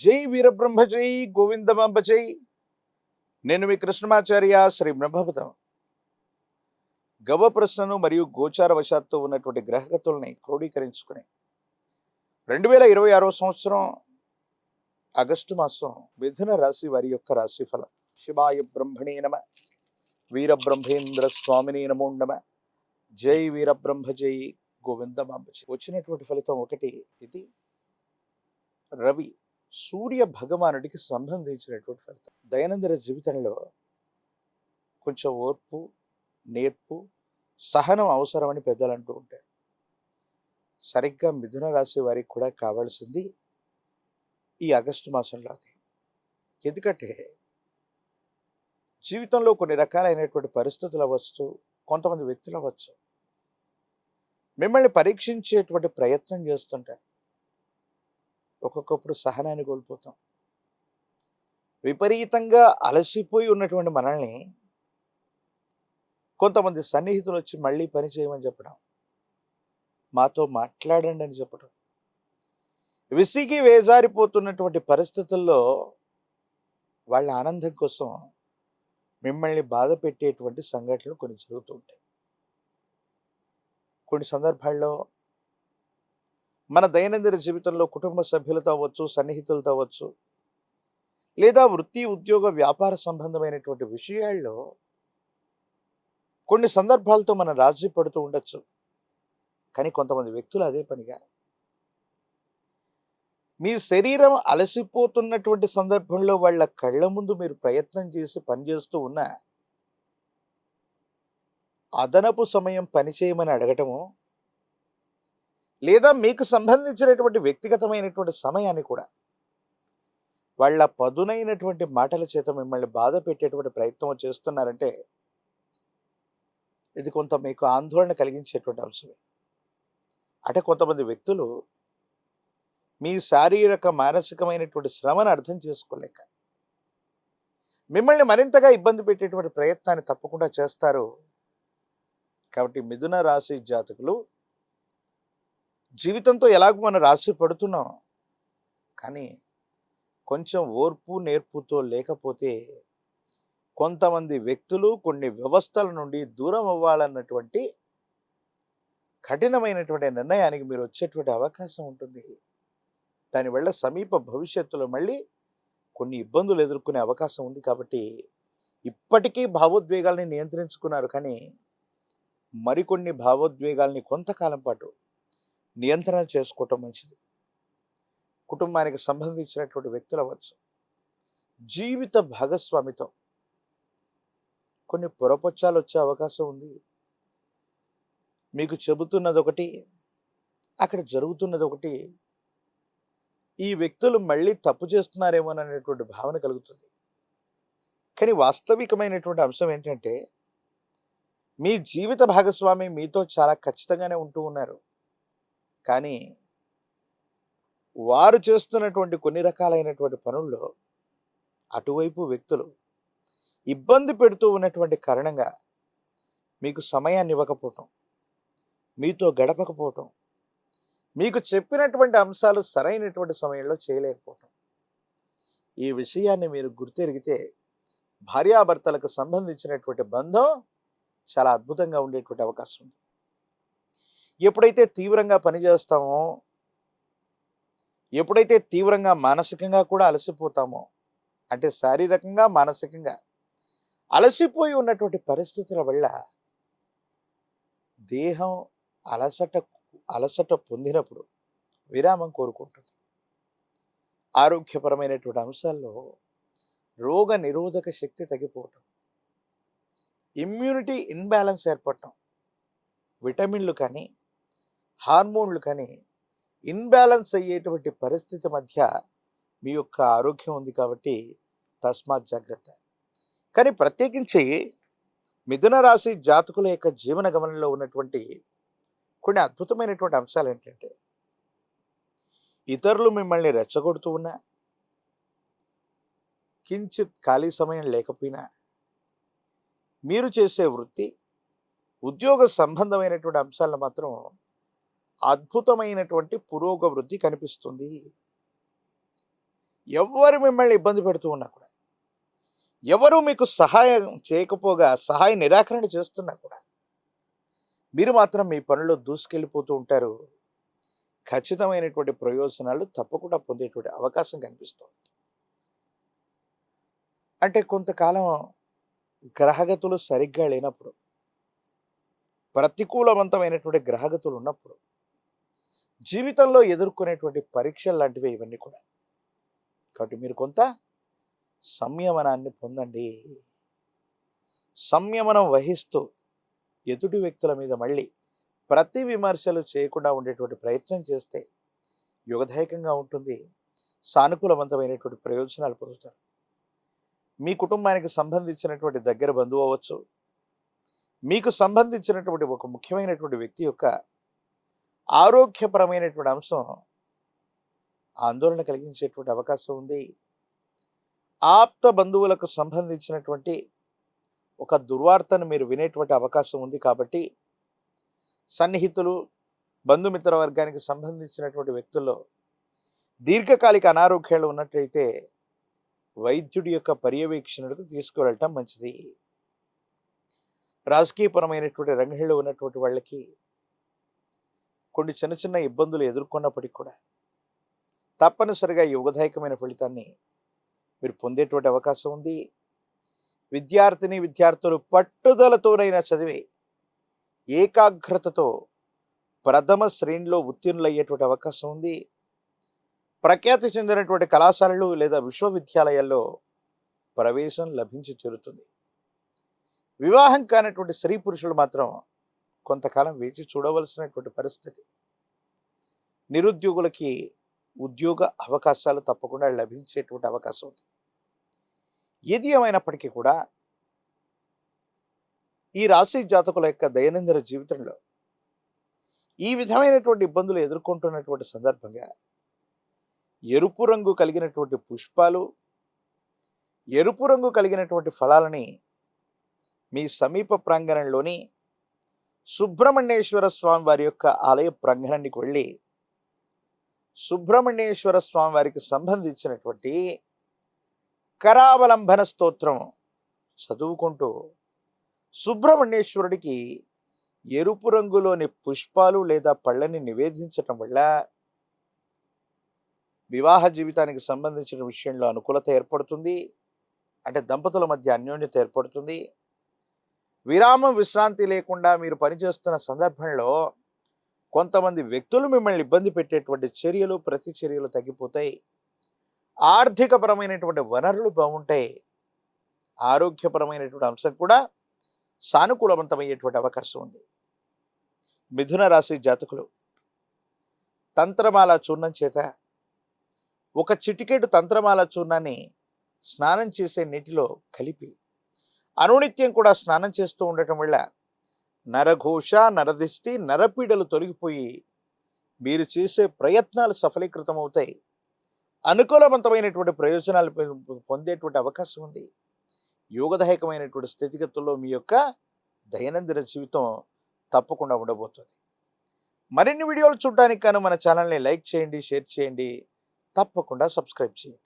జై వీరబ్రహ్మ జై గోవిందమాంబ జై. నేను మీ కృష్ణమాచార్య శ్రీ బ్రహ్మభూతం. గవ ప్రశ్నను మరియు గోచార వశాత్తు ఉన్నటువంటి గ్రహగతుల్ని క్రోడీకరించుకుని 2026 సంవత్సరం ఆగస్టు మాసం మిథున రాశి వారి యొక్క రాశిఫలం. శివాయ బ్రహ్మణే నమ, వీరబ్రహ్మేంద్ర స్వామిని నమో నమ, జై వీరబ్రహ్మ జై గోవిందమాంబ జై. వచ్చినటువంటి ఫలితం ఒకటి. ఇది రవి సూర్య భగవానుడికి సంబంధించినటువంటి ఫలితం. దైనందిన జీవితంలో కొంచెం ఓర్పు, నేర్పు, సహనం అవసరమని పెద్దలు అంటూ ఉంటారు. సరిగ్గా మిథున రాశి వారికి కూడా కావాల్సింది ఈ ఆగస్టు మాసంలో అది. ఎందుకంటే జీవితంలో కొన్ని రకాలైనటువంటి పరిస్థితులు అవ్వచ్చు, కొంతమంది వ్యక్తులు అవ్వచ్చు, మిమ్మల్ని పరీక్షించేటువంటి ప్రయత్నం చేస్తుంటారు. ఒక్కొక్కప్పుడు సహనాన్ని కోల్పోతాం. విపరీతంగా అలసిపోయి ఉన్నటువంటి మనల్ని కొంతమంది సన్నిహితులు వచ్చి మళ్ళీ పని చేయమని చెప్పడం, మాతో మాట్లాడండి అని చెప్పడం, విసిగి వేజారిపోతున్నటువంటి పరిస్థితుల్లో వాళ్ళ ఆనందం కోసం మిమ్మల్ని బాధ పెట్టేటువంటి సంఘటనలు కొన్ని జరుగుతూ ఉంటాయి. కొన్ని సందర్భాల్లో మన దైనందిన జీవితంలో కుటుంబ సభ్యులతో అవ్వచ్చు, సన్నిహితులతో అవ్వచ్చు, లేదా వృత్తి, ఉద్యోగ, వ్యాపార సంబంధమైనటువంటి విషయాల్లో కొన్ని సందర్భాలతో మనం రాజీ పడుతూ ఉండొచ్చు. కానీ కొంతమంది వ్యక్తులు అదే పనిగా మీ శరీరం అలసిపోతున్నటువంటి సందర్భంలో వాళ్ళ కళ్ళ ముందు మీరు ప్రయత్నం చేసి పనిచేస్తూ ఉన్నా అదనపు సమయం పనిచేయమని అడగటము, లేదా మీకు సంబంధించినటువంటి వ్యక్తిగతమైనటువంటి సమయాన్ని కూడా వాళ్ళ పదునైనటువంటి మాటల చేత మిమ్మల్ని బాధ పెట్టేటువంటి ప్రయత్నం చేస్తున్నారంటే ఇది కొంత మీకు ఆందోళన కలిగించేటువంటి అంశమే. అంటే కొంతమంది వ్యక్తులు మీ శారీరక మానసికమైనటువంటి శ్రమను అర్థం చేసుకోలేక మిమ్మల్ని మరింతగా ఇబ్బంది పెట్టేటువంటి ప్రయత్నాన్ని తప్పకుండా చేస్తారు. కాబట్టి మిథున రాశి జాతకులు జీవితంతో ఎలాగో మనం రాశి పడుతున్నాం, కానీ కొంచెం ఓర్పు నేర్పుతో లేకపోతే కొంతమంది వ్యక్తులు కొన్ని వ్యవస్థల నుండి దూరం అవ్వాలన్నటువంటి కఠినమైనటువంటి నిర్ణయానికి మీరు వచ్చేటువంటి అవకాశం ఉంటుంది. దానివల్ల సమీప భవిష్యత్తులో మళ్ళీ కొన్ని ఇబ్బందులు ఎదుర్కొనే అవకాశం ఉంది. కాబట్టి ఇప్పటికీ భావోద్వేగాల్ని నియంత్రించుకున్నారు, కానీ మరికొన్ని భావోద్వేగాల్ని కొంతకాలం పాటు నియంత్రణ చేసుకోవటం మంచిది. కుటుంబానికి సంబంధించినటువంటి వ్యక్తులు అవ్వచ్చు, జీవిత భాగస్వామితో కొన్ని పొరపొచ్చాలు వచ్చే అవకాశం ఉంది. మీకు చెబుతున్నది ఒకటి, అక్కడ జరుగుతున్నది ఒకటి. ఈ వ్యక్తులు మళ్ళీ తప్పు చేస్తున్నారేమోననేటువంటి భావన కలుగుతుంది. కానీ వాస్తవికమైనటువంటి అంశం ఏంటంటే మీ జీవిత భాగస్వామి మీతో చాలా ఖచ్చితంగానే ఉంటూ ఉన్నారు, కానీ వారు చేస్తున్నటువంటి కొన్ని రకాలైనటువంటి పనుల్లో అటువైపు వ్యక్తులు ఇబ్బంది పెడుతూ ఉన్నటువంటి కారణంగా మీకు సమయాన్ని ఇవ్వకపోవటం, మీతో గడపకపోవటం, మీకు చెప్పినటువంటి అంశాలు సరైనటువంటి సమయంలో చేయలేకపోవటం, ఈ విషయాన్ని మీరు గుర్తెరిగితే భార్యాభర్తలకు సంబంధించినటువంటి బంధం చాలా అద్భుతంగా ఉండేటువంటి అవకాశం ఉంది. ఎప్పుడైతే తీవ్రంగా పనిచేస్తామో, ఎప్పుడైతే తీవ్రంగా మానసికంగా కూడా అలసిపోతామో, అంటే శారీరకంగా మానసికంగా అలసిపోయి ఉన్నటువంటి పరిస్థితుల వల్ల దేహం అలసట పొందినప్పుడు విరామం కోరుకుంటుంది. ఆరోగ్యపరమైనటువంటి అంశాల్లో రోగ నిరోధక శక్తి తగ్గిపోవటం, ఇమ్యూనిటీ ఇన్బ్యాలెన్స్ ఏర్పడటం, విటమిన్లు కానీ హార్మోన్లు కానీ ఇన్బ్యాలెన్స్ అయ్యేటువంటి పరిస్థితి మధ్య మీ యొక్క ఆరోగ్యం ఉంది. కాబట్టి తస్మాత్ జాగ్రత్త. కానీ ప్రత్యేకించి మిథున రాశి జాతకుల యొక్క జీవన గమనంలో ఉన్నటువంటి కొన్ని అద్భుతమైనటువంటి అంశాలు ఏంటంటే, ఇతరులు మిమ్మల్ని రెచ్చగొడుతూ ఉన్నా, కించిత్ ఖాళీ సమయం లేకపోయినా, మీరు చేసే వృత్తి, ఉద్యోగ సంబంధమైనటువంటి అంశాలను మాత్రం అద్భుతమైనటువంటి పురోగవృద్ధి కనిపిస్తుంది. ఎవరు మిమ్మల్ని ఇబ్బంది పెడుతూ ఉన్నా కూడా, ఎవరు మీకు సహాయం చేయకపోగా సహాయ నిరాకరణ చేస్తున్నా కూడా మీరు మాత్రం మీ పనిలో దూసుకెళ్ళిపోతూ ఉంటారు. ఖచ్చితమైనటువంటి ప్రయోజనాలు తప్పకుండా పొందేటువంటి అవకాశం కనిపిస్తుంది. అంటే కొంతకాలం గ్రహగతులు సరిగ్గా లేనప్పుడు, ప్రతికూలవంతమైనటువంటి గ్రహగతులు ఉన్నప్పుడు జీవితంలో ఎదుర్కొనేటువంటి పరీక్షలు లాంటివి ఇవన్నీ కూడా. కాబట్టి మీరు కొంత సంయమనాన్ని పొందండి. సంయమనం వహిస్తూ ఎదుటి వ్యక్తుల మీద మళ్ళీ ప్రతి విమర్శలు చేయకుండా ఉండేటువంటి ప్రయత్నం చేస్తే యుగదాయకంగా ఉంటుంది. సానుకూలవంతమైనటువంటి ప్రయోజనాలు పొందుతారు. మీ కుటుంబానికి సంబంధించినటువంటి దగ్గర బంధువు అవ్వచ్చు, మీకు సంబంధించినటువంటి ఒక ముఖ్యమైనటువంటి వ్యక్తి యొక్క ఆరోగ్యపరమైనటువంటి అంశం ఆందోళన కలిగించేటువంటి అవకాశం ఉంది. ఆప్త బంధువులకు సంబంధించినటువంటి ఒక దుర్వార్తను మీరు వినేటువంటి అవకాశం ఉంది. కాబట్టి సన్నిహితులు, బంధుమిత్ర వర్గానికి సంబంధించినటువంటి వ్యక్తుల్లో దీర్ఘకాలిక అనారోగ్యాలు ఉన్నట్లయితే వైద్యుడి యొక్క పర్యవేక్షణకు తీసుకువెళ్ళటం మంచిది. రాజకీయపరమైనటువంటి రంగంలో ఉన్నటువంటి వాళ్ళకి కొన్ని చిన్న చిన్న ఇబ్బందులు ఎదుర్కొన్నప్పటికీ కూడా తప్పనిసరిగా యుగదాయకమైన ఫలితాన్ని మీరు పొందేటువంటి అవకాశం ఉంది. విద్యార్థులు పట్టుదలతోనైనా చదివి ఏకాగ్రతతో ప్రథమ శ్రేణిలో ఉత్తీర్ణులయ్యేటువంటి అవకాశం ఉంది. ప్రఖ్యాతి చెందినటువంటి కళాశాలలు లేదా విశ్వవిద్యాలయాల్లో ప్రవేశం లభించి తీరుతుంది. వివాహం కానటువంటి స్త్రీ పురుషులు మాత్రం కొంతకాలం వేచి చూడవలసినటువంటి పరిస్థితి. నిరుద్యోగులకి ఉద్యోగ అవకాశాలు తప్పకుండా లభించేటువంటి అవకాశం ఉంది. ఏది ఏమైనప్పటికీ కూడా ఈ రాశి జాతకుల యొక్క దైనందిన జీవితంలో ఈ విధమైనటువంటి ఇబ్బందులు ఎదుర్కొంటున్నటువంటి సందర్భంగా ఎరుపు రంగు కలిగినటువంటి పుష్పాలు, ఎరుపు రంగు కలిగినటువంటి ఫలాలని మీ సమీప ప్రాంగణంలోని సుబ్రహ్మణ్యేశ్వర స్వామి వారి యొక్క ఆలయ ప్రాంగణానికి వెళ్ళి సుబ్రహ్మణ్యేశ్వర స్వామి వారికి సంబంధించినటువంటి కరావలంబన స్తోత్రం చదువుకుంటూ సుబ్రహ్మణ్యేశ్వరుడికి ఎరుపు రంగులోని పుష్పాలు లేదా పళ్ళని నివేదించటం వల్ల వివాహ జీవితానికి సంబంధించిన విషయంలో అనుకూలత ఏర్పడుతుంది. అంటే దంపతుల మధ్య అన్యోన్యత ఏర్పడుతుంది. విరామం విశ్రాంతి లేకుండా మీరు పనిచేస్తున్న సందర్భంలో కొంతమంది వ్యక్తులు మిమ్మల్ని ఇబ్బంది పెట్టేటువంటి చర్యలు, ప్రతి చర్యలు తగ్గిపోతాయి. ఆర్థికపరమైనటువంటి వనరులు బాగుంటాయి. ఆరోగ్యపరమైనటువంటి అంశం కూడా సానుకూలవంతమయ్యేటువంటి అవకాశం ఉంది. మిథున రాశి జాతకులు తంత్రమాల చూర్ణం చేత ఒక చిటికెడు తంత్రమాల చూర్ణాన్ని స్నానం చేసే నీటిలో కలిపి అనునిత్యం కూడా స్నానం చేస్తూ ఉండటం వల్ల నరఘోష, నరదిష్టి, నరపీడలు తొలగిపోయి మీరు చేసే ప్రయత్నాలు సఫలీకృతమవుతాయి. అనుకూలవంతమైనటువంటి ప్రయోజనాలు పొందేటువంటి అవకాశం ఉంది. యోగదాయకమైనటువంటి స్థితిగతుల్లో మీ యొక్క దైనందిన జీవితం తప్పకుండా ఉండబోతుంది. మరిన్ని వీడియోలు చూడడానికి గాను మన ఛానల్ని లైక్ చేయండి, షేర్ చేయండి, తప్పకుండా సబ్స్క్రైబ్ చేయండి.